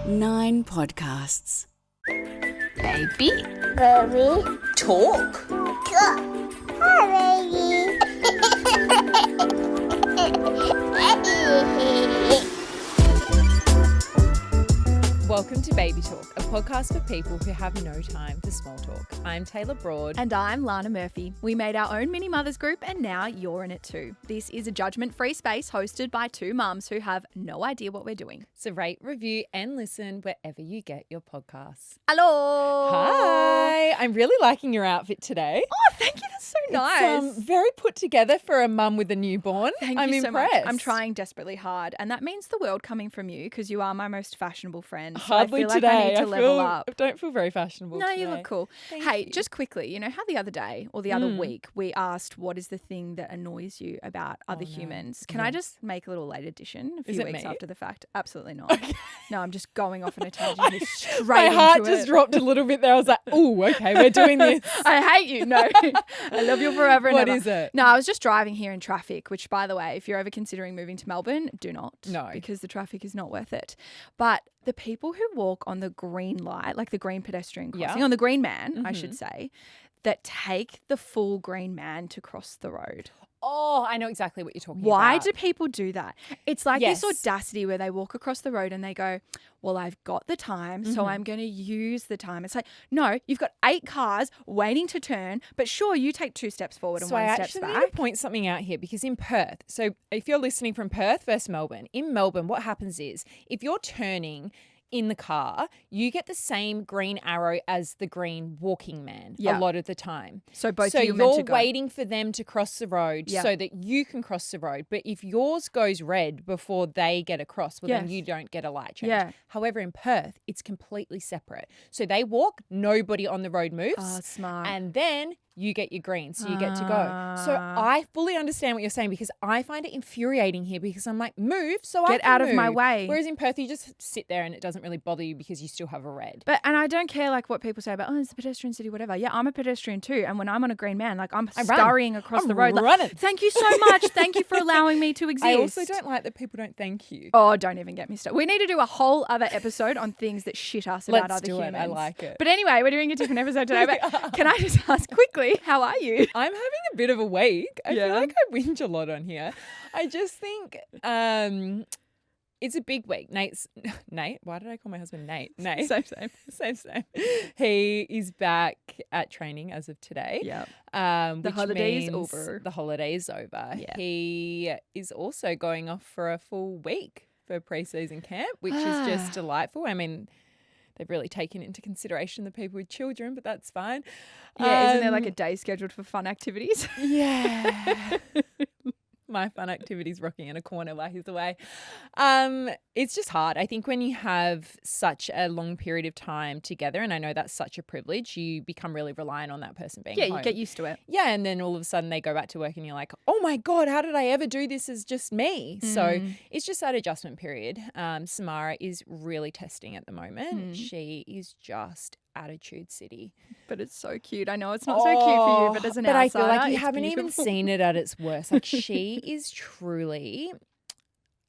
9 podcasts. Baby. Baby. Talk. Hi, baby. Welcome to Baby Talk, a podcast for people who have no time for small talk. I'm Tayla Broad. And I'm Lana Murphy. We made our own mini mothers group and now you're in it too. This is a judgment-free space hosted by two mums who have no idea what we're doing. So rate, review and listen wherever you get your podcasts. Hello. Hi. I'm really liking your outfit today. Oh, thank you. That's so nice. It's very put together for a mum with a newborn. I'm impressed. so much. I'm trying desperately hard. And that means the world coming from you because you are my most fashionable friend. So Hardly I feel today. like I need to level up. I don't feel very fashionable No, today. you look cool. Thank you. Just quickly, you know how the other day or the other week we asked what is the thing that annoys you about other humans? Can I just make a little late addition a few Is it weeks me? after the fact? Absolutely not. Okay. No, I'm just going off on a tangent here straight My heart into just it. dropped a little bit there. I was like, ooh, okay, we're doing this. I hate you. No, I love you forever and What ever. is it? No, I was just driving here in traffic, which, by the way, if you're ever considering moving to Melbourne, do not. No. Because the traffic is not worth it. But the people who walk on the green light, like the green pedestrian crossing, Yeah. on the green man, I should say, that take the full green man to cross the road. Oh, I know exactly what you're talking about. Why do people do that? It's like Yes. this audacity where they walk across the road and they go, well, I've got the time, so I'm going to use the time. It's like, no, you've got 8 cars waiting to turn, but sure, you take 2 steps forward and So 1 I step actually back. need to point something out here because in Perth, so if you're listening from Perth versus Melbourne, in Melbourne, what happens is if you're turning in the car, you get the same green arrow as the green walking man a Yeah. lot of the time. So both So of you are meant to you're go. waiting for them to cross the road Yeah. so that you can cross the road. But if yours goes red before they get across, well, then Yes. you don't get a light change. Yeah. However, in Perth, it's completely separate. So they walk, nobody on the road moves. Oh, smart. And then you get your green, so you get to go. So I fully understand what you're saying because I find it infuriating here because I'm like, move so I Get can out of my move. way. Whereas in Perth, you just sit there and it doesn't really bother you because you still have a red. And I don't care like what people say about, oh, it's a pedestrian city, whatever. Yeah, I'm a pedestrian too. And when I'm on a green man, like I'm I run. scurrying across I'm the road. Like, running. thank you so much. Thank you for allowing me to exist. I also don't like that people don't thank you. Oh, don't even get me started. We need to do a whole other episode on things that shit us about Let's other do it. humans. I like it. But anyway, we're doing a different episode today. But can I just ask quickly, how are you? I'm having a bit of a week. I Yeah. feel like I whinge a lot on here. I just think it's a big week. Nate, why did I call my husband Nate? Nate. Same. He is back at training as of today. Yeah. Which The holiday's means over. The holiday's over. Yeah. He is also going off for a full week for pre-season camp, which is just delightful. I mean, they've really taken into consideration the people with children, but that's fine. Yeah, isn't there like a day scheduled for fun activities? Yeah. My fun activities rocking in a corner while he's away. It's just hard. I think when you have such a long period of time together, and I know that's such a privilege, you become really reliant on that person being Yeah, home. you get used to it. Yeah, and then all of a sudden they go back to work and you're like, oh my God, how did I ever do this as just me? So it's just that adjustment period. Samara is really testing at the moment. She is just attitude city. But it's so cute. I know it's not so cute for you, but as an outsider, I feel like you it's haven't even beautiful. seen it at its worst. Like she is truly.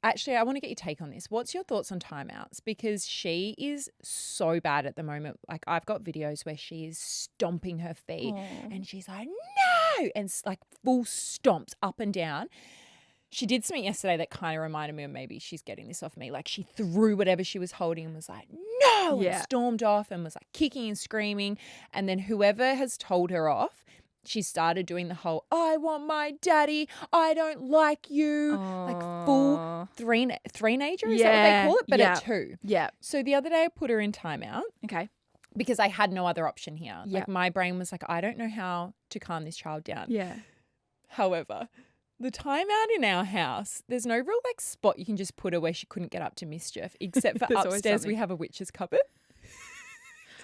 Actually, I want to get your take on this. What's your thoughts on timeouts? Because she is so bad at the moment. Like I've got videos where she is stomping her feet and she's like, no, and like full stomps up and down. She did something yesterday that kind of reminded me of maybe she's getting this off me. Like she threw whatever she was holding and was like, no, Yeah. and stormed off and was like kicking and screaming. And then whoever has told her off, she started doing the whole, I want my daddy, I don't like you, like full three-nager, is that what they call it? But yeah. at 2. Yeah. So the other day I put her in timeout Okay. because I had no other option here. Yeah. Like my brain was like, I don't know how to calm this child down. Yeah. However, the timeout in our house, there's no real like spot you can just put her where she couldn't get up to mischief, except for There's always upstairs something. we have a witch's cupboard.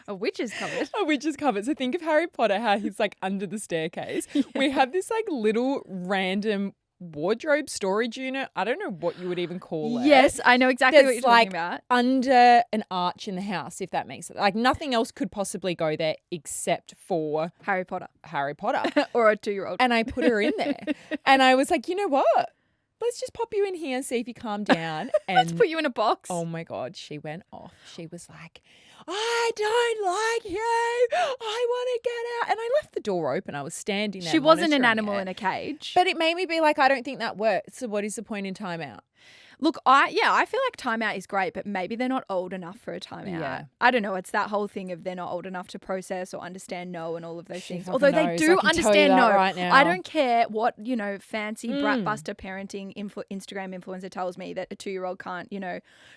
A witch's cupboard. A witch's cupboard. So think of Harry Potter, how he's like under the staircase. We have this like little random wardrobe storage unit. I don't know what you would even call it. Yes, I know exactly what That's you're talking like about. under an arch in the house, if that makes it. Like nothing else could possibly go there except for Harry Potter. Harry Potter. Or a 2-year-old. And I put her in there. And I was like, you know what? let's just pop you in here and see if you calm down. Let's And put you in a box. oh my God, she went off. She was like, I don't like you. I want to get out. And I left the door open. I was standing there. She wasn't an monitoring animal it. in a cage. But it made me be like, I don't think that works. So what is the point in timeout? Look, I feel like timeout is great, but maybe they're not old enough for a timeout. Yeah. I don't know. It's that whole thing of they're not old enough to process or understand no and all of those She things. fucking Although they knows. do I can tell you understand that no. right now. I don't care what, fancy bratbuster parenting Instagram influencer tells me that a 2-year-old can't,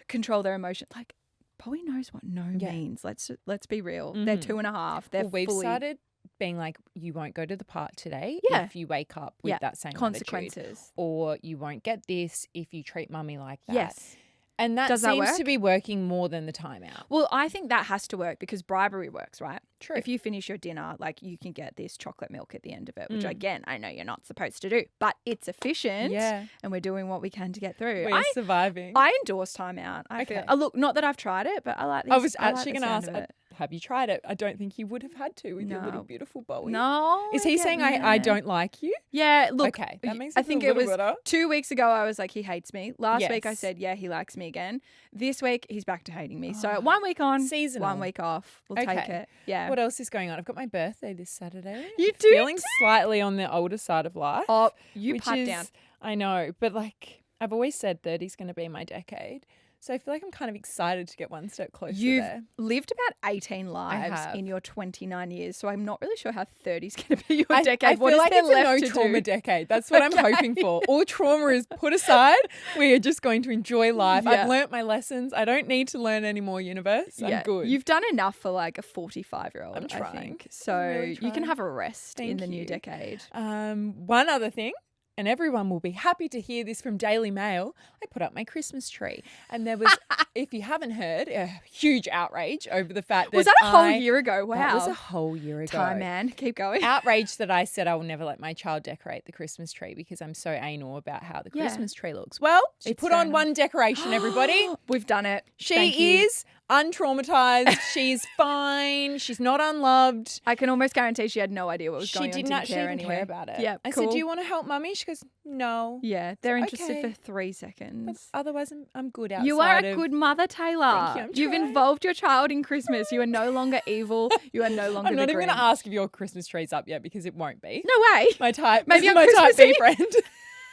control their emotions. Like, Polly knows what no means. Let's be real. They're 2.5. They're Well, we've fully started being like, you won't go to the park today Yeah. if you wake up with that same attitude. consequences. Or you won't get this if you treat mummy like that. Yes. And that Does that seems work? to be working more than the timeout. Well, I think that has to work because bribery works, right? True. If you finish your dinner, like you can get this chocolate milk at the end of it, which again, I know you're not supposed to do, but it's efficient. Yeah. And we're doing what we can to get through. We're surviving. I endorse timeout. I feel. Okay. Look, not that I've tried it, but I like these. I was like actually the going to sound ask, of it. have you tried it? I don't think you would have had to with your little No. beautiful Bowie. No. Is he saying I don't like you? Yeah, look. Okay, that makes I it think feel it a little was better. 2 weeks ago. I was like, he hates me. Last week I Yes. said, yeah, he likes me again. This week he's back to hating me. So 1 week on, Seasonal. 1 week off. We'll take Okay. it. Yeah. What else is going on? I've got my birthday this Saturday. You I'm do feeling too? slightly on the older side of life. Oh, you which pipe is, down. I know, but like I've always said 30 is going to be my decade. So I feel like I'm kind of excited to get one step closer You've there. lived about 18 lives have. in your 29 years, so I'm not really sure how 30 is going to be your I decade. feel What is like there it's a left no to trauma do? decade. That's what I'm hoping for. All trauma is put aside. We are just going to enjoy life. Yeah. I've learnt my lessons. I don't need to learn any more, universe. I'm good. You've done enough for like a 45-year-old, I'm I trying. think. So I'm really you can trying. have a rest in Thank the new you. decade. One other thing, and everyone will be happy to hear this from Daily Mail. I put up my Christmas tree, and there was, if you haven't heard, a huge outrage over the fact that Was that a whole year ago? Wow. That was a whole year ago. time, man. Keep going. Outrage that I said I will never let my child decorate the Christmas tree because I'm so anal about how the Yeah. Christmas tree looks. Well, she It's put fair on enough. one decoration, everybody. We've done it. Thank She you. is untraumatized. She's fine. She's not unloved. I can almost guarantee she had no idea what was She going on. didn't actually even anyway. care about it. Yeah, I cool. said, do you want to help mummy? She goes, no. Yeah, they're interested okay. for 3 seconds. Otherwise, I'm good outside You are a of- good mother, Taylor. Thank you, I'm You've trying. involved your child in Christmas. You are no longer evil. You are no longer I'm the not even going Grinch. to ask if your Christmas tree's up yet because it won't be. No way. My type. Maybe on my Christmas type B Eve. friend.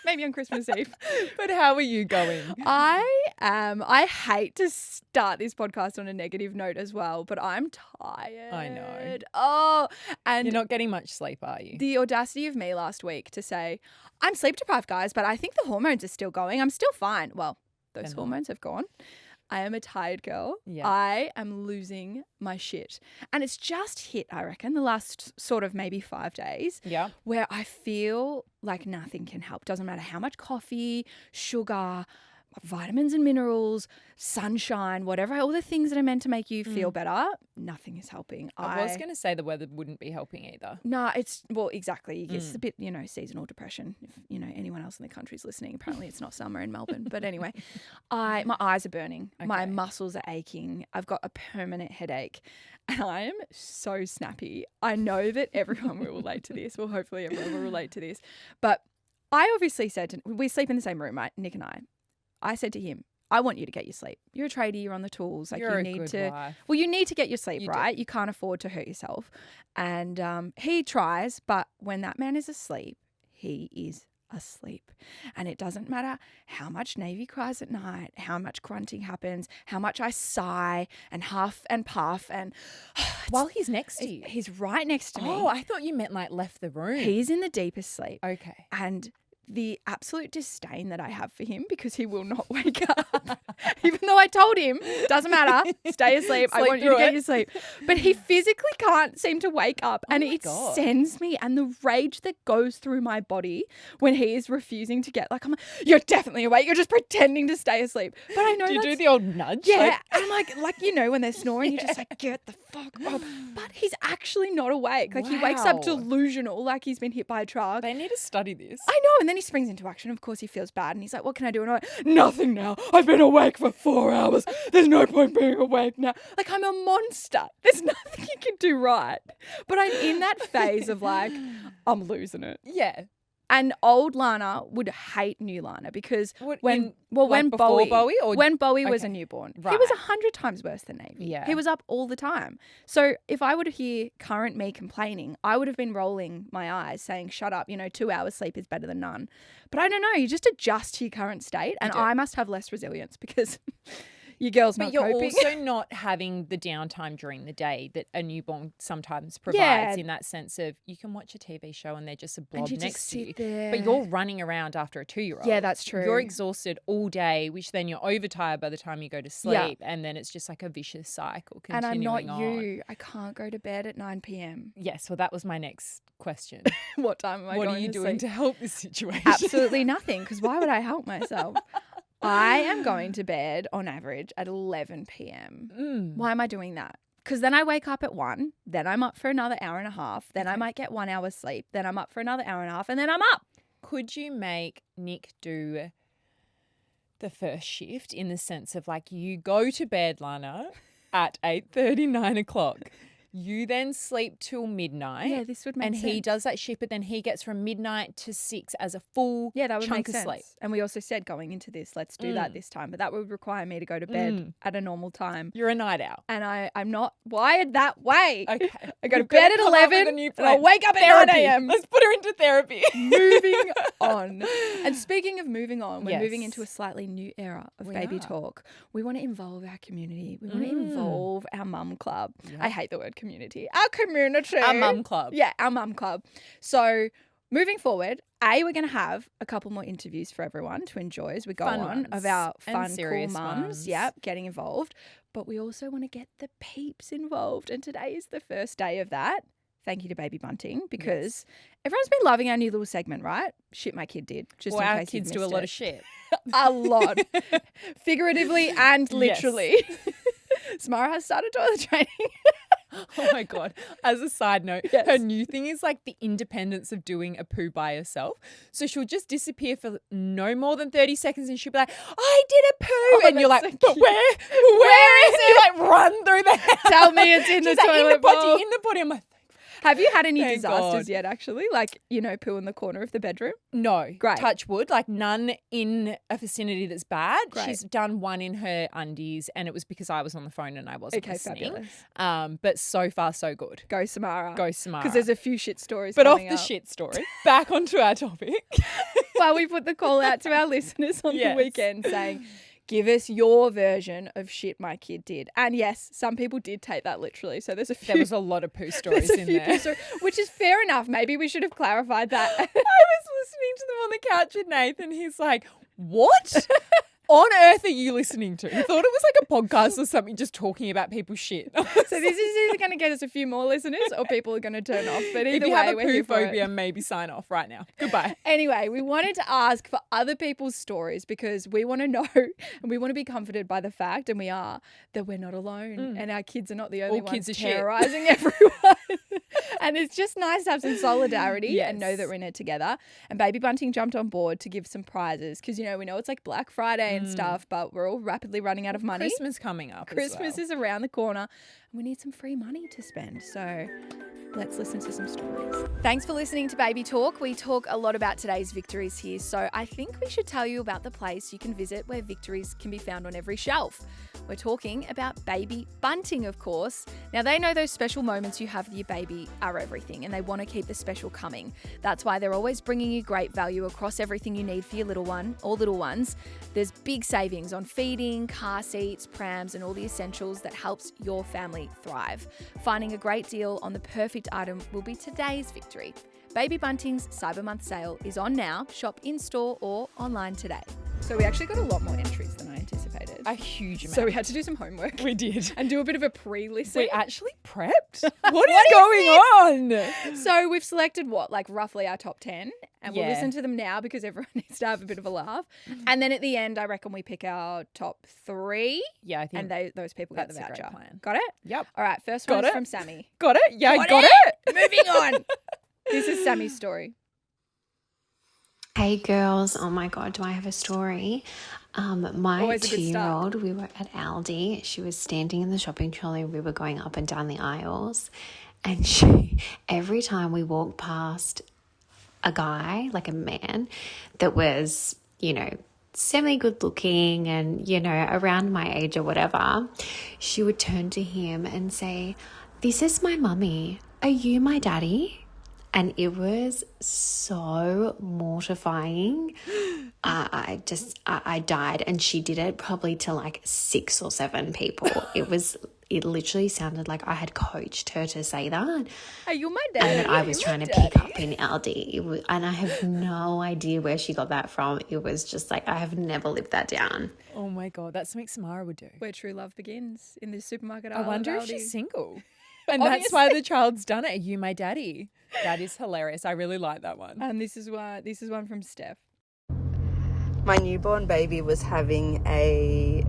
Maybe on Christmas Eve. But how are you going? I hate to start this podcast on a negative note as well, but I'm tired. I know. Oh, and You're not getting much sleep, are you? the audacity of me last week to say, I'm sleep deprived, guys, but I think the hormones are still going. I'm still fine. Well, those They're not. hormones have gone. I am a tired girl. Yeah. I am losing my shit. And it's just hit, I reckon, the last sort of maybe 5 days Yeah. where I feel like nothing can help. Doesn't matter how much coffee, sugar, vitamins and minerals, sunshine, whatever, all the things that are meant to make you feel better, nothing is helping. I was going to say the weather wouldn't be helping either. No, it's, well, exactly. It's a bit, seasonal depression. If, anyone else in the country's listening, apparently it's not summer in Melbourne. But anyway, my eyes are burning. My Okay. muscles are aching. I've got a permanent headache. And I am so snappy. I know that everyone will relate to this. Well, hopefully everyone will relate to this. But I obviously said, we sleep in the same room, right? Nick and I. I said to him, I want you to get your sleep. You're a tradie, you're on the tools. Like You're you a need good to wife. Well, you need to get your sleep, You do. right? You can't afford to hurt yourself. And he tries, but when that man is asleep, he is asleep. And it doesn't matter how much Navy cries at night, how much grunting happens, how much I sigh and huff and puff and While he's next to you. he's right next to me. Oh, I thought you meant like left the room. He's in the deepest sleep. Okay. And the absolute disdain that I have for him because he will not wake up. Even though I told him, doesn't matter, stay asleep. I Sleep want you to through get it. your sleep. But he physically can't seem to wake up. And my it God. sends me, and the rage that goes through my body when he is refusing to get, like, I'm like, you're definitely awake. You're just pretending to stay asleep. But I know Do you do that's- the old nudge? yeah, Like, and like when they're snoring, you're just like, get the fuck up. But he's actually not awake. Like he wakes up Wow. delusional, like he's been hit by a truck. they need to study this. I know, and then he springs into action. Of course, he feels bad, and he's like, "What can I do?" And I'm like, "Nothing now. I've been awake for 4 hours. There's no point being awake now. Like I'm a monster. There's nothing you can do right." But I'm in that phase of like, I'm losing it. Yeah. And old Lana would hate new Lana because when before Bowie or when Bowie was a okay. newborn, he Right. was 100 times worse than Navy. Yeah. He was up all the time. So if I were to hear current me complaining, I would have been rolling my eyes saying, shut up, 2 hours sleep is better than none. But I don't know, you just adjust to your current state, and I must have less resilience because your girl's not But you're coping. also not having the downtime during the day that a newborn sometimes provides, in that sense of you can watch a TV show and they're just a blob you next just to you. sit there. But you're running around after a 2-year-old. Yeah, that's true. You're exhausted all day, which then you're overtired by the time you go to sleep. And then it's just like a vicious cycle And I'm continuing not you. I can't go to bed at 9 p.m. Yes, well, that was my next question. What time am I What going are you to doing sleep? to help this situation? Absolutely nothing, because why would I help myself? I am going to bed on average at 11 p.m. Why am I doing that? Because then I wake up at 1, then I'm up for another hour and a half, then I might get 1 hour's sleep, then I'm up for another hour and a half, and then I'm up. Could you make Nick do the first shift in the sense of like you go to bed, Lana, at 8:30, 9 o'clock. You then sleep till midnight. Yeah, this would make and sense. he does that shift, but then he gets from midnight to 6 as a full Yeah, that would chunk make of sense. sleep. And we also said going into this, let's do that this time. But that would require me to go to bed at a normal time. You're a night owl. And I'm not wired that way. Okay. I go to You've gotta bed at come up with 11 a new and I'll plan. wake up at Therapy. 9 a.m. Let's put her into therapy. Moving on. And speaking of moving on, we're moving Yes. into a slightly new era of We baby are. talk. We want to involve our community. We want to involve our mum club. I hate the word community. Our community. Our mum club. Yeah, our mum club. So moving forward, we're going to have a couple more interviews for everyone to enjoy as we go Fun on ones. of our And fun, cool serious mums. ones. Yep, getting involved. But we also want to get the peeps involved. And today is the first day of that. Thank you to Baby Bunting, because everyone's been loving our new little segment, right? Shit my kid did. Just Well, in our case you've kids do a missed lot it. of shit. A lot. Figuratively and literally. Samara has started toilet training. Oh my God. As a side note, her new thing is like the independence of doing a poo by herself. So she'll just disappear for no more than 30 seconds and she'll be like, I did a poo. And you're like, that's so but cute. where is it? Like run through the house. Tell me it's in the She's like, toilet in the potty, bowl. in the potty. I'm like, Have you had any Thank disasters God. yet, actually? Like, poo in the corner of the bedroom? no. Great. Touch wood. Like none in a vicinity that's bad. Great. She's done one in her undies and it was because I was on the phone and I wasn't Okay, listening. fabulous. But so far so good. Go, Samara. Go Samara. Because there's a few shit stories But off coming the up. shit story, back onto our topic. Well, we put the call out to our listeners on the Yes. weekend saying, give us your version of shit my kid did. And yes, some people did take that literally. So there's a few. There was a lot of poo stories there's a in few there. poo stories, which is fair enough. Maybe we should have clarified that. I was listening to them on the couch with Nathan. He's like, what on earth are you listening to? He thought it was like a podcast or something just talking about people's shit. So this is either going to get us a few more listeners or people are going to turn off. But either if you way, have a we're here poo for it. phobia, maybe sign off right now. Goodbye. Anyway, we wanted to ask for other people's stories because we want to know and we want to be comforted by the fact, and we are, that we're not alone and our kids are not the only All ones kids are shit. terrorizing everyone. And it's just nice to have some solidarity and know Yes. that we're in it together. And Baby Bunting jumped on board to give some prizes because, we know it's like Black Friday and stuff, but we're all rapidly running out of money. Christmas coming up. Christmas is around the corner and we need some free money to spend. So let's listen to some stories. Thanks for listening to Baby Talk. We talk a lot about today's victories here. So I think we should tell you about the place you can visit where victories can be found on every shelf. We're talking about Baby Bunting, of course. Now, they know those special moments you have with your baby are everything and they want to keep the special coming. That's why they're always bringing you great value across everything you need for your little one or little ones. There's big savings on feeding, car seats, prams, and all the essentials that helps your family thrive. Finding a great deal on the perfect item will be today's victory. Baby Bunting's Cyber Month sale is on now. Shop in-store or online today. So we actually got a lot more entries than I anticipated. A huge amount. So we had to do some homework. We did. And do a bit of a pre-listen. We actually prepped. What is going on? So we've selected roughly our top 10, and we'll Yeah. listen to them now because everyone needs to have a bit of a laugh. And then at the end, I reckon we pick our top 3, Yeah, I think and those people get the that's a great voucher. plan. Got it? Yep. All right, first Got one's it. from Sammy. Got it? Yeah, got it. it. Moving on. This is Sammy's story. Hey girls, oh my God, do I have a story? My Always a good start. 2-year-old, we were at Aldi. She was standing in the shopping trolley. We were going up and down the aisles. And every time we walked past a guy, like a man, that was, semi good looking and, around my age or whatever, she would turn to him and say, "This is my mummy. Are you my daddy?" And it was so mortifying. I died, and she did it probably to like 6 or 7 people. It literally sounded like I had coached her to say that. Are you my daddy? And that I was trying to pick up in LD. And I have no idea where she got that from. It was just like, I have never lived that down. Oh my God, that's something Samara would do. Where true love begins, in the supermarket I aisle. wonder of if Aldi. she's single. And that's why the child's done it. Are you my daddy? That is hilarious. I really like that one. And this is one from Steph. My newborn baby was having a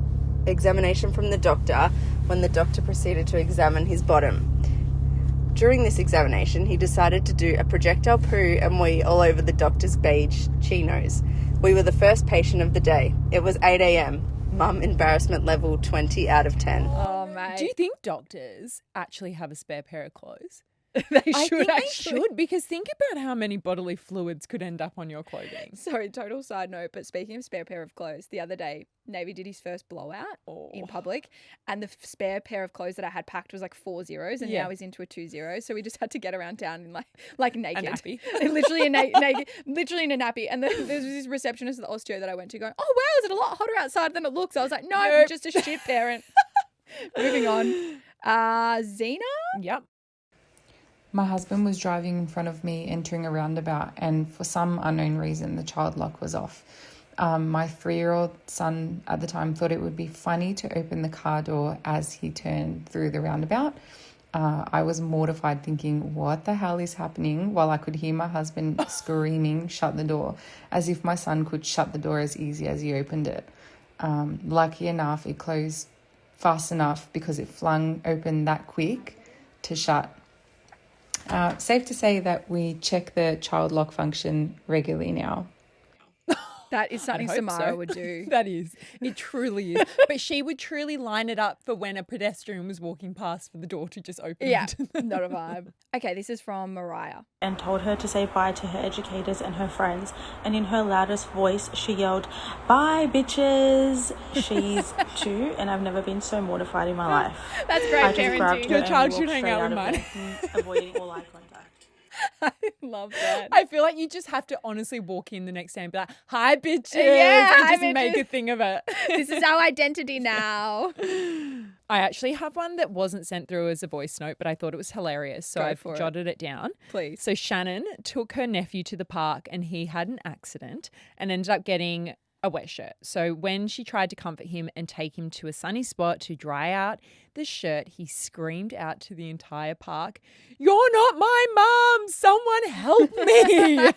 examination from the doctor when the doctor proceeded to examine his bottom. During this examination, he decided to do a projectile poo and wee all over the doctor's beige chinos. We were the first patient of the day. It was 8 a.m. Mum embarrassment level 20 out of 10. Oh, mate. Do you think doctors actually have a spare pair of clothes? They I should think actually. they should, because think about how many bodily fluids could end up on your clothing. Sorry, total side note, but speaking of spare pair of clothes, the other day, Navy did his first blowout in public, and the spare pair of clothes that I had packed was like 4 zeros, and now he's into a 2 0. So we just had to get around town in like naked. A nappy. literally naked, literally in a nappy. And there was this receptionist at the osteo that I went to going, "Oh, wow, is it a lot hotter outside than it looks?" I was like, "No, Nope. just a shit parent." Moving on. Zena? Yep. My husband was driving in front of me entering a roundabout, and for some unknown reason the child lock was off. My 3-year-old son at the time thought it would be funny to open the car door as he turned through the roundabout. I was mortified, thinking, what the hell is happening, while I could hear my husband screaming, "Shut the door," as if my son could shut the door as easy as he opened it. Lucky enough, it closed fast enough because it flung open that quick to shut. Safe to say that we check the child lock function regularly now. That is something hope Samara so. would do. That is. It truly is. But she would truly line it up for when a pedestrian was walking past for the door to just open Yeah, it. not a vibe. Okay, this is from Mariah. And told her to say bye to her educators and her friends. And in her loudest voice, she yelled, "Bye, bitches." She's 2, and I've never been so mortified in my life. That's great I just grabbed parenting. her Your child and should walked hang straight out with of mine. there, avoiding all eye contact. I love that. I feel like you just have to honestly walk in the next day and be like, "Hi, bitches," Yeah, and hi, just make bitches. a thing of it. This is our identity now. I actually have one that wasn't sent through as a voice note, but I thought it was hilarious, so Go I've for it. jotted it down. Please. So Shannon took her nephew to the park and he had an accident and ended up getting a wet shirt. So when she tried to comfort him and take him to a sunny spot to dry out the shirt, he screamed out to the entire park, "You're not my mum! Someone help me!"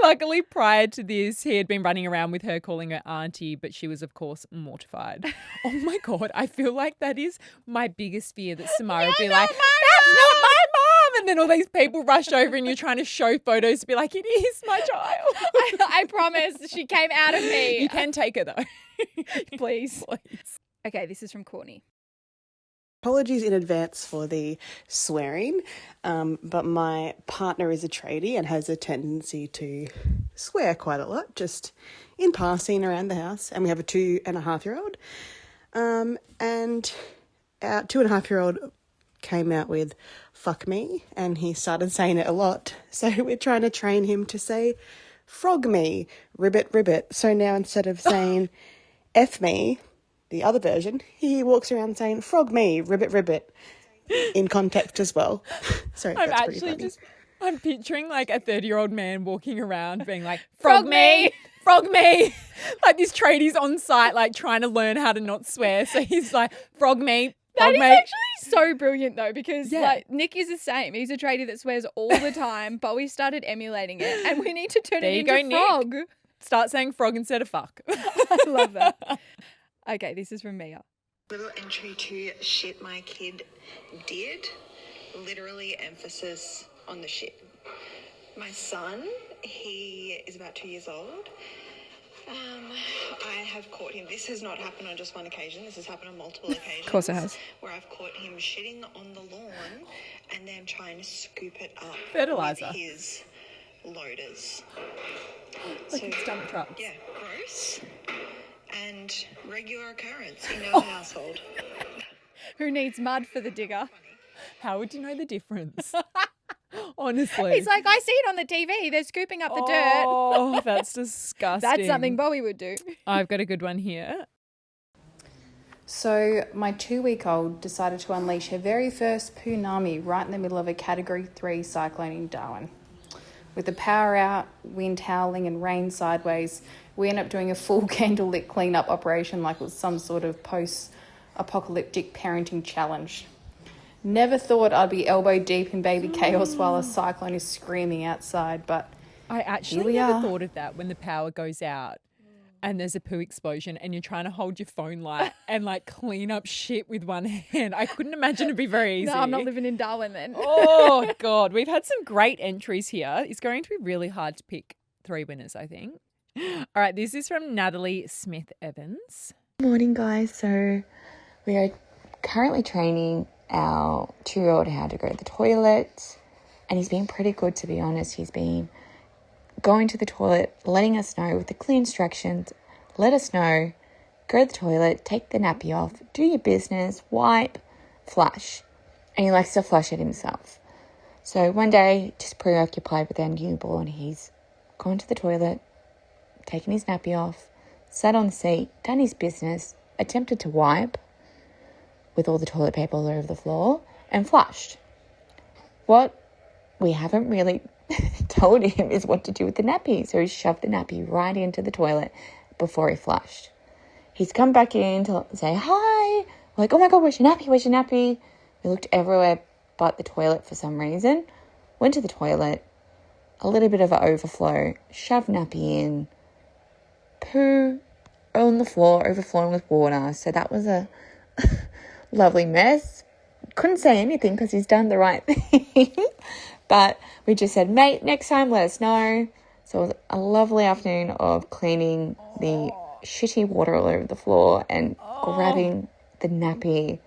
Luckily, prior to this, he had been running around with her calling her auntie, but she was, of course, mortified. Oh my God, I feel like that is my biggest fear, that Samara would be like, "That's not my mum!" And then all these people rush over and you're trying to show photos to be like, "It is my child." I promise she came out of me. You can take her though. Please. Please. Okay, this is from Courtney. Apologies in advance for the swearing, but my partner is a tradie and has a tendency to swear quite a lot, just in passing around the house. And we have a 2.5-year-old, and our 2.5-year-old came out with "fuck me," and he started saying it a lot. So we're trying to train him to say "frog me," "ribbit, ribbit." So now instead of saying "F me," the other version, he walks around saying "frog me," "ribbit, ribbit," in context as well. So I'm that's pretty actually funny. I'm picturing like a 30-year-old man walking around being like, "Frog me, frog me." Like this tradie's on site, like trying to learn how to not swear. So he's like, "Frog me, That frog is me." actually so brilliant though, because Yeah. like Nick is the same. He's a tradie that swears all the time, but we started emulating it, and we need to turn There it you into go, Nick. frog. Start saying frog instead of fuck. I love that. Okay, this is from Mia. Little entry to shit my kid did. Literally emphasis on the shit. My son, he is about 2 years old. I have caught him. This has not happened on just one occasion. This has happened on multiple occasions. Of course it has. Where I've caught him shitting on the lawn and then trying to scoop it up Fertilizer. with his loaders. Like it's dump trucks. Yeah, gross and regular occurrence in our household. Who needs mud for the digger? How would you know the difference? Honestly. He's like, I see it on the TV. They're scooping up the dirt. Oh, that's disgusting. That's something Bowie would do. I've got a good one here. So my 2-week-old decided to unleash her very first punami right in the middle of a Category 3 cyclone in Darwin. With the power out, wind howling and rain sideways, we ended up doing a full candlelit cleanup operation like it was some sort of post-apocalyptic parenting challenge. Never thought I'd be elbow deep in baby chaos while a cyclone is screaming outside, but I actually never thought of that when the power goes out and there's a poo explosion and you're trying to hold your phone light and like clean up shit with one hand. I couldn't imagine it'd be very easy. No, I'm not living in Darwin then. Oh, God. We've had some great entries here. It's going to be really hard to pick 3 winners, I think. All right, this is from Natalie Smith-Evans. Morning, guys. So we are currently training our 2-year-old how to go to the toilet, and he's been pretty good, to be honest. He's been going to the toilet, letting us know with the clear instructions, let us know, go to the toilet, take the nappy off, do your business, wipe, flush. And he likes to flush it himself. So one day, just preoccupied with our newborn, he's gone to the toilet, taken his nappy off, sat on the seat, done his business, attempted to wipe with all the toilet paper all over the floor, and flushed. What we haven't really told him is what to do with the nappy. So he shoved the nappy right into the toilet before he flushed. He's come back in to say, hi. We're like, oh my God, where's your nappy? Where's your nappy? We looked everywhere but the toilet for some reason. Went to the toilet, a little bit of an overflow, shoved nappy in, poo on the floor, overflowing with water. So that was a lovely mess. Couldn't say anything because he's done the right thing. But we just said, mate, next time let us know. So it was a lovely afternoon of cleaning the shitty water all over the floor and grabbing the nappy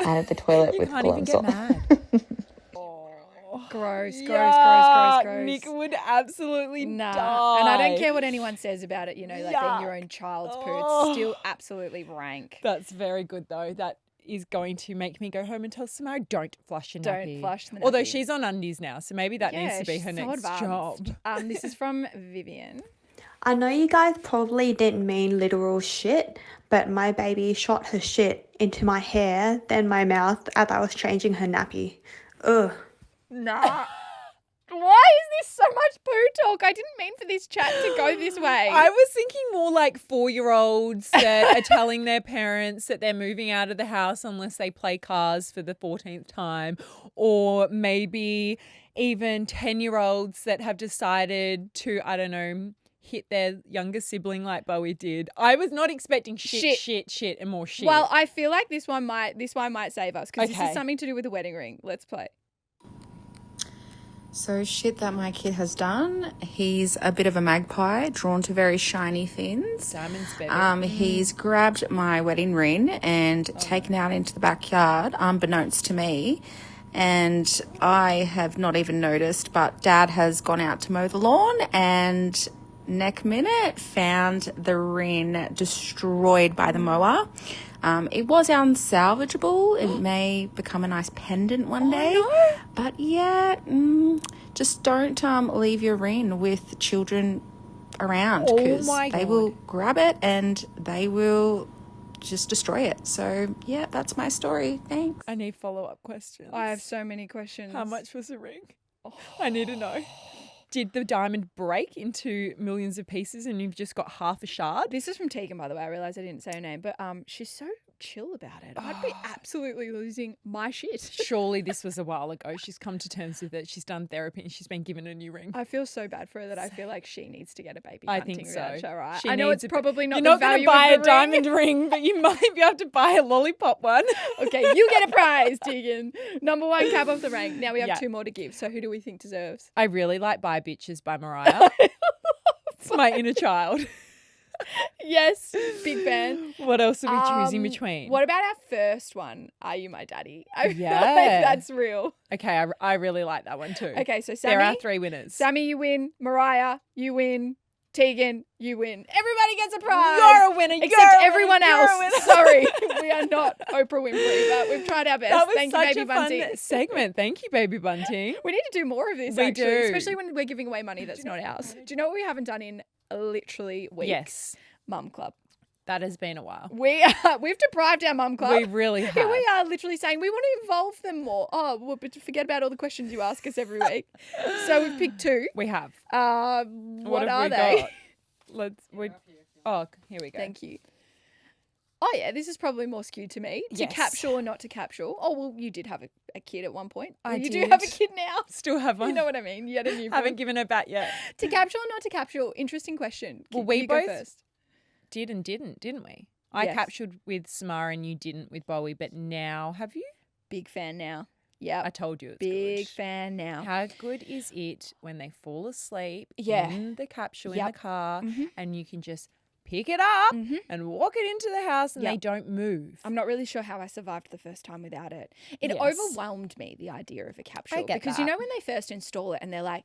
out of the toilet with gloves on. Gross. Nick would absolutely die. And I don't care what anyone says about it, you know, like being your own child's poo. It's still absolutely rank. That's very good, though. That is going to make me go home and tell Samara, don't flush your nappy. Don't flush the nappy. Although she's on undies now, so maybe that needs to be her so next advanced. job. This is from Vivian. I know you guys probably didn't mean literal shit, but my baby shot her shit into my hair, then my mouth as I was changing her nappy. Ugh. Nah. Why is this so much poo talk? I didn't mean for this chat to go this way. I was thinking more like 4-year-olds that are telling their parents that they're moving out of the house unless they play cars for the 14th time, or maybe even 10-year-olds that have decided to, I don't know, hit their younger sibling like Bowie did. I was not expecting shit, and more shit. Well, I feel like this one might save us because this is something to do with the wedding ring. Let's play. So shit that my kid has done. He's a bit of a magpie, drawn to very shiny things. Diamonds, baby. He's grabbed my wedding ring and taken out into the backyard, unbeknownst to me. And I have not even noticed, but Dad has gone out to mow the lawn and next minute found the ring destroyed by the mower. It was unsalvageable. It may become a nice pendant one day. No. But yeah, just don't leave your ring with children around because they will grab it and they will just destroy it. So yeah, that's my story. Thanks. I need follow-up questions. I have so many questions. How much was the ring? I need to know. Did the diamond break into millions of pieces and you've just got half a shard? This is from Tegan, by the way. I realised I didn't say her name, but she's so chill about it. I'd be absolutely losing my shit. Surely this was a while ago. She's come to terms with it. She's done therapy and she's been given a new ring. I feel so bad for her that I feel like she needs to get a baby I hunting think so. voucher, right? She I know it's needs probably not You're the not going value to buy of a the diamond ring, but you might be able to buy a lollipop one. Okay, you get a prize, Tegan. Number 1 cap off the rank. Now we have 2 more to give. So who do we think deserves? I really like Bye Bitches by Mariah. It's my inner child. Yes, big fan. What else are we choosing between? What about our first one? Are You My Daddy? I feel like Yeah. that's real. Okay, I really like that one too. Okay, so Sammy. There are 3 winners. Sammy, you win. Mariah, you win. Tegan, you win. Everybody gets a prize. You're a winner. Except you're a everyone winner, else. You're a winner. Sorry, we are not Oprah Winfrey, but we've tried our best. That was Thank such you, Baby a fun Bunting. segment. Thank you, Baby Bunting. We need to do more of this, We actually, do. especially when we're giving away money that's not ours. Do you know what we haven't done in literally weeks? Yes. Mum Club. That has been a while. We've deprived our Mum Club. We really have. Here we are literally saying we want to involve them more. Oh, well, but forget about all the questions you ask us every week. So we've picked 2. We have. What have are we they? got? Here we go. Thank you. Oh, yeah, this is probably more skewed to me. To Yes. capsule or not to capsule. Oh, well, you did have a kid at one point. I you did. do have a kid now. Still have one. You know what I mean? You had a newborn. Haven't given her back yet. To capsule or not to capsule? Interesting question. Well, we You go both first. did and didn't we? I Yes. captured with Samara and you didn't with Bowie, but now have you? Big fan now. Yeah. I told you it's Big good. fan now. How good is it when they fall asleep Yeah. in the capsule Yep. in the car Mhm. and you can just pick it up Mhm. and walk it into the house and they Yep. don't move? I'm not really sure how I survived the first time without it. It Yes. overwhelmed me, the idea of a capsule. get because that. you know when they first install it and they're like,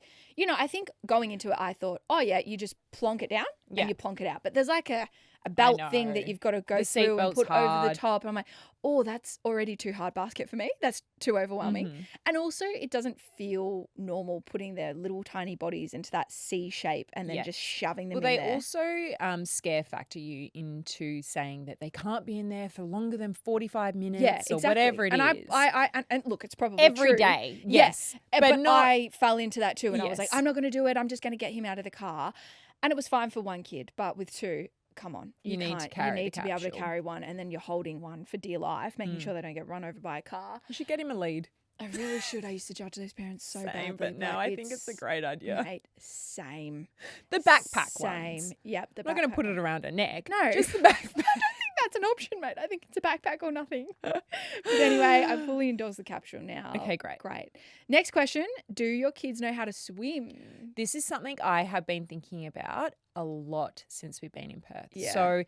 I think going into it, I thought, oh yeah, you just plonk it down Yeah. and you plonk it out. But there's like a belt thing know. that you've got to go The seat through and belt's put over the hard. top. And I'm like, oh, that's already too hard basket for me. That's too overwhelming. Mhm. And also it doesn't feel normal putting their little tiny bodies into that C shape and then Yeah. just shoving them Well, in they there. also scare factor you into saying that they can't be in there for longer than 45 minutes Yeah, or exactly. whatever it is. And look, it's probably Every true. day, Yes, yes, but but not- I fell into that too, and I was like, Yes. I'm not going to do it. I'm just going to get him out of the car, and it was fine for one kid, but with 2, come on, You need to can't. carry You the need to be able to capsule. carry one, and then you're holding one for dear life, making sure they don't get run over by a car. You should get him a lead. I really should. I used to judge those parents so badly, but now I think it's a great idea. Mate, same. The backpack Same. ones. Yep. The I'm not going to backpack put one. it around her neck. No, Just the backpack. I don't think that's an option, mate. I think it's a backpack or nothing. But anyway, I fully endorse the capsule now. Okay, great. Great. Next question. Do your kids know how to swim? This is something I have been thinking about a lot since we've been in Perth. Yeah. So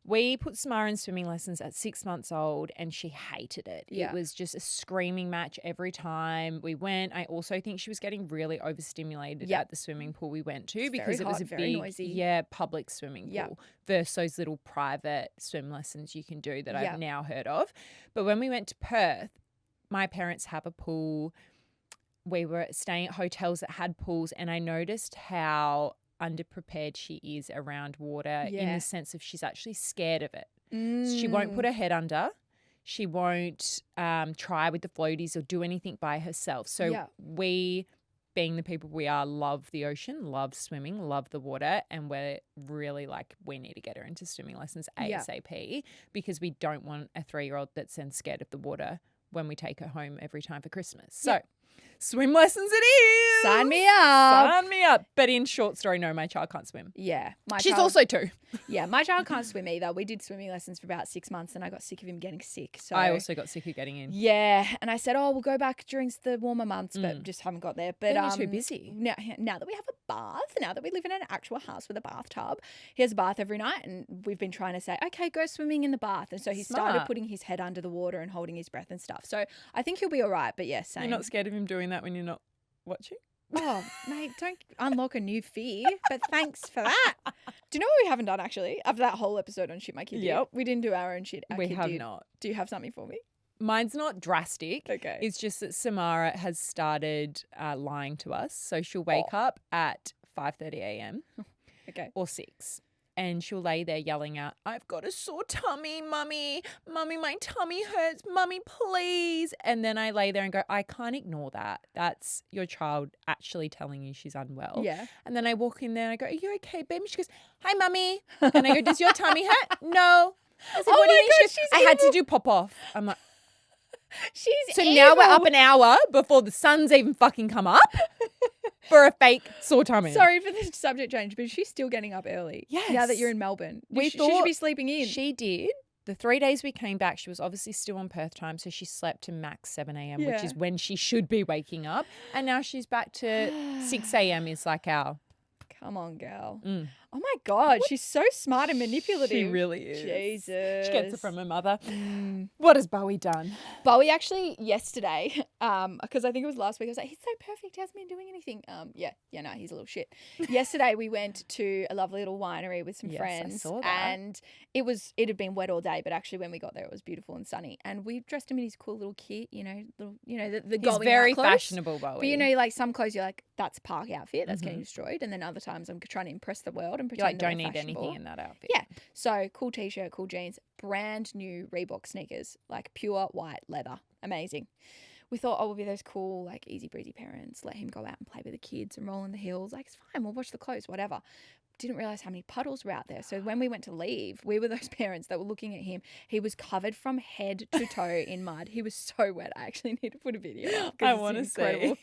we put Samara in swimming lessons at 6 months old and she hated it. Yeah. It was just a screaming match every time we went. I also think she was getting really overstimulated Yep. at the swimming pool we went to It's because very it was hot, a very big, noisy. public swimming pool Yep. versus those little private swim lessons you can do that Yep. I've now heard of. But when we went to Perth, my parents have a pool. We were staying at hotels that had pools and I noticed how underprepared she is around water in Yeah. the sense of she's actually scared of it. She won't put her head under. She won't try with the floaties or do anything by herself. So Yeah. we, being the people we are, love the ocean, love swimming, love the water, and we're really like, we need to get her into swimming lessons Yeah. ASAP because we don't want a 3-year-old that's then scared of the water when we take her home every time for Christmas. So Yeah. swim lessons it is. Sign me up. Sign me up. But in short story, no, my child can't swim. Yeah. She's also 2. Yeah, my child can't swim either. We did swimming lessons for about 6 months and I got sick of him getting sick. So I also got sick of getting in. Yeah, and I said, "Oh, we'll go back during the warmer months," but just haven't got there. But Then you're too busy. Now that we have a bath, now that we live in an actual house with a bathtub, he has a bath every night, and we've been trying to say, "Okay, go swimming in the bath." And so he started Smart. putting his head under the water and holding his breath and stuff. So I think he'll be all right. But yes, You're not scared of him doing that when you're not watching? Oh, mate, don't unlock a new fear. But thanks for that. Do you know what we haven't done actually? After that whole episode on shit my kid did? Yep. We didn't do our own shit. Our We kid have did. not. Do you have something for me? Mine's not drastic. Okay. It's just that Samara has started lying to us. So she'll wake up at 5:30 a.m. Okay. or 6. And she'll lay there yelling out, "I've got a sore tummy, mummy. Mummy, my tummy hurts. Mummy, please." And then I lay there and go, I can't ignore that. That's your child actually telling you she's unwell. Yeah. And then I walk in there and I go, "Are you okay, baby?" She goes, "Hi, mummy." And I go, "Does your tummy hurt?" "No." I said, Oh "What do you my mean?" She God, goes, she's "I had to evil. do pop off." I'm like, She's so now we're evil. up an hour before the sun's even fucking come up for a fake sore tummy. Sorry for the subject change, but she's still getting up early. Now that Yes. you're in Melbourne. We she should thought be sleeping in. She did. The 3 days we came back, she was obviously still on Perth time, so she slept to max 7 a.m., which Yeah. is when she should be waking up. And now she's back to 6 a.m. is like our Come on, girl. Mm. Oh my God, she's so smart and manipulative. She really is. Jesus. She gets it from her mother. What has Bowie done? Bowie actually yesterday, because I think it was last week, I was like, he's so perfect, he hasn't been doing anything. No, he's a little shit. Yesterday we went to a lovely little winery with some Yes, I friends, saw that. and it had been wet all day, but actually when we got there it was beautiful and sunny. And we dressed him in his cool little kit, the He's going very out clothes. fashionable, Bowie. But you know, like some clothes you're like, that's a park outfit, that's getting destroyed, and then other times I'm trying to impress the world and You pretend don't that we're need anything fashionable. in that outfit. Yeah. So cool t-shirt, cool jeans, brand new Reebok sneakers, like pure white leather. Amazing. We thought, we'll be those cool, like easy breezy parents, let him go out and play with the kids and roll in the hills. Like, it's fine, we'll wash the clothes, whatever. Didn't realize how many puddles were out there. So when we went to leave, we were those parents that were looking at him. He was covered from head to toe in mud. He was so wet. I actually need to put a video up. I want to see.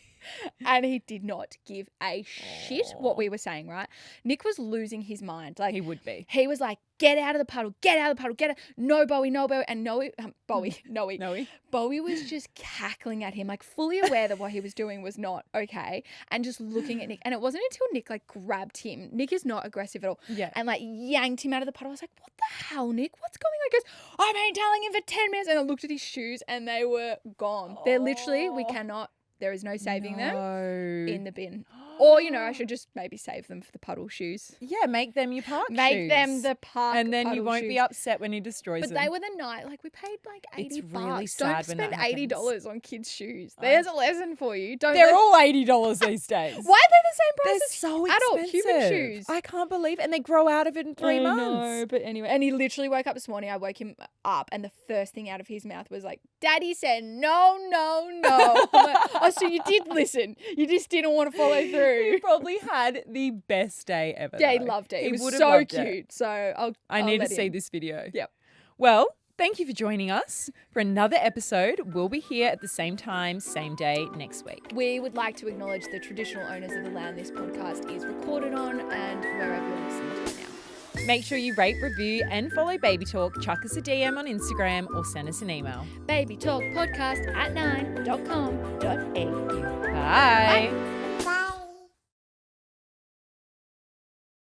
And he did not give a shit what we were saying, right? Nick was losing his mind. Like, He would be. he was like, get out of the puddle, get out of the puddle, get out. No, Bowie, no, Bowie. And Bowie was just cackling at him, like fully aware that what he was doing was not okay, and just looking at Nick. And it wasn't until Nick like grabbed him. Nick is not aggressive at all. Yeah. And like yanked him out of the puddle. I was like, what the hell, Nick? What's going on? He goes, I've been telling him for 10 minutes. And I looked at his shoes and they were gone. They're literally, there is no saving them in the bin. Or, I should just maybe save them for the puddle shoes. Yeah, make them your park shoes. Make them the park And then you puddle won't be shoes. upset when he destroys But them. they were the night, like we paid like $80. It's really Don't sad when that spend happens. $80 on kids' shoes. There's a lesson for you. They're all $80 these days. Why are they the same price They're as so adult human expensive. shoes? I can't believe it. And they grow out of it in 3 months. No, but anyway. And he literally woke up this morning. I woke him up and the first thing out of his mouth was like, Daddy said, no, no, no. I'm like, oh, so you did listen. You just didn't want to follow through. He probably had the best day ever. Yeah, he though. loved it. It was would have so loved cute. it. So I I'll need to let see him. this video. Yep. Well, thank you for joining us for another episode. We'll be here at the same time, same day next week. We would like to acknowledge the traditional owners of the land this podcast is recorded on and wherever you're listening to it now. Make sure you rate, review, and follow Baby Talk. Chuck us a DM on Instagram or send us an email. babytalkpodcast@9.com.au. Bye.